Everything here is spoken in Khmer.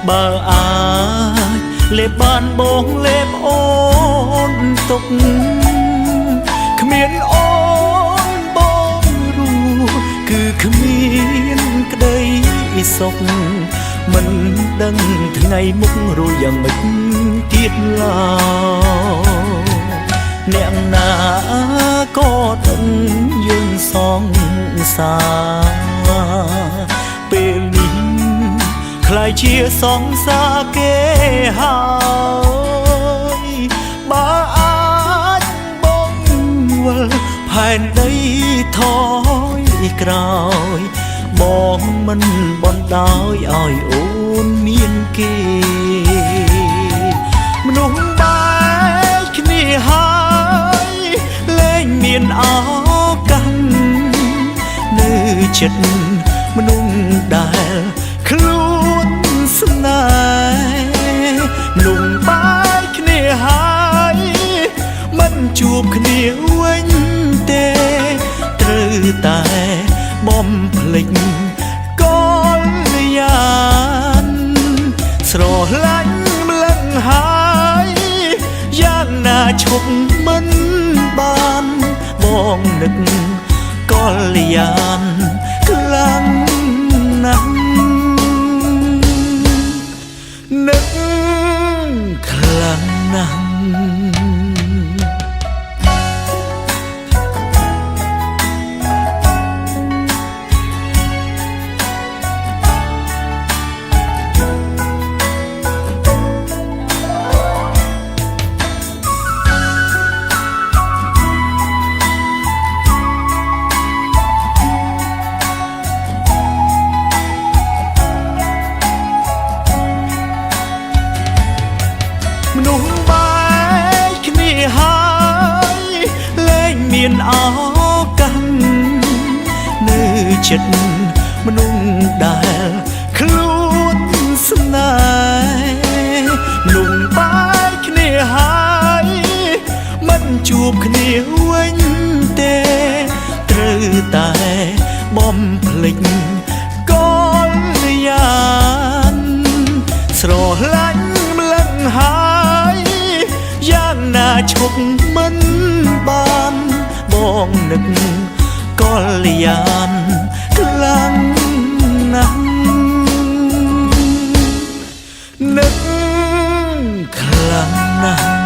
បើអាចលេបបានបងលេបអូនទុកគ្មានអូនបងរួគឺគ្មានក្តីសុខមិនដឹងថ្ងៃមុខរួចយ៉ាងម៉េចទៀតឡើយអ្នកណាក៏ដឹងយើងសងសារពេលនេះខ្លាយជាសងសាគេហើយបើអាចបងវិលផែនដីថយក្រោយបងមិនបណ្ដោយឲ្យអូនមានគេមនុស្សបែកគ្នាហើយលែងមានឱកាសនៅចិត្តមនុស្សដែលខ្លួនស្នេហ៍មនុស្សបែកគ្នាហើយមិនជួបគ្នាវិញទេត្រូវតែបំភ្លេចកលយានស្រឡាញ់ម្លឹងហើយយ៉ាងណាឈប់មិនបានបងនឹកកលយានខ្លាំងណាស់នឹកខ្លាំងណាស់មនុស្សបែកគ្នាហើយលែងមានឱកាសនៅចិត្តមនុស្សដែលខ្លួនស្នេហ៍មនុស្សបែកគ្នាហើយមិនជួបគ្នាវិញទេត្រូវតែបំភ្លេចកលយានស្រឡាញ់ម្លឹងហើយយ៉ាងណាឈប់មិនបានបងនឹកកលយានខ្លាំងណាស់នឹកខ្លាំងណាស់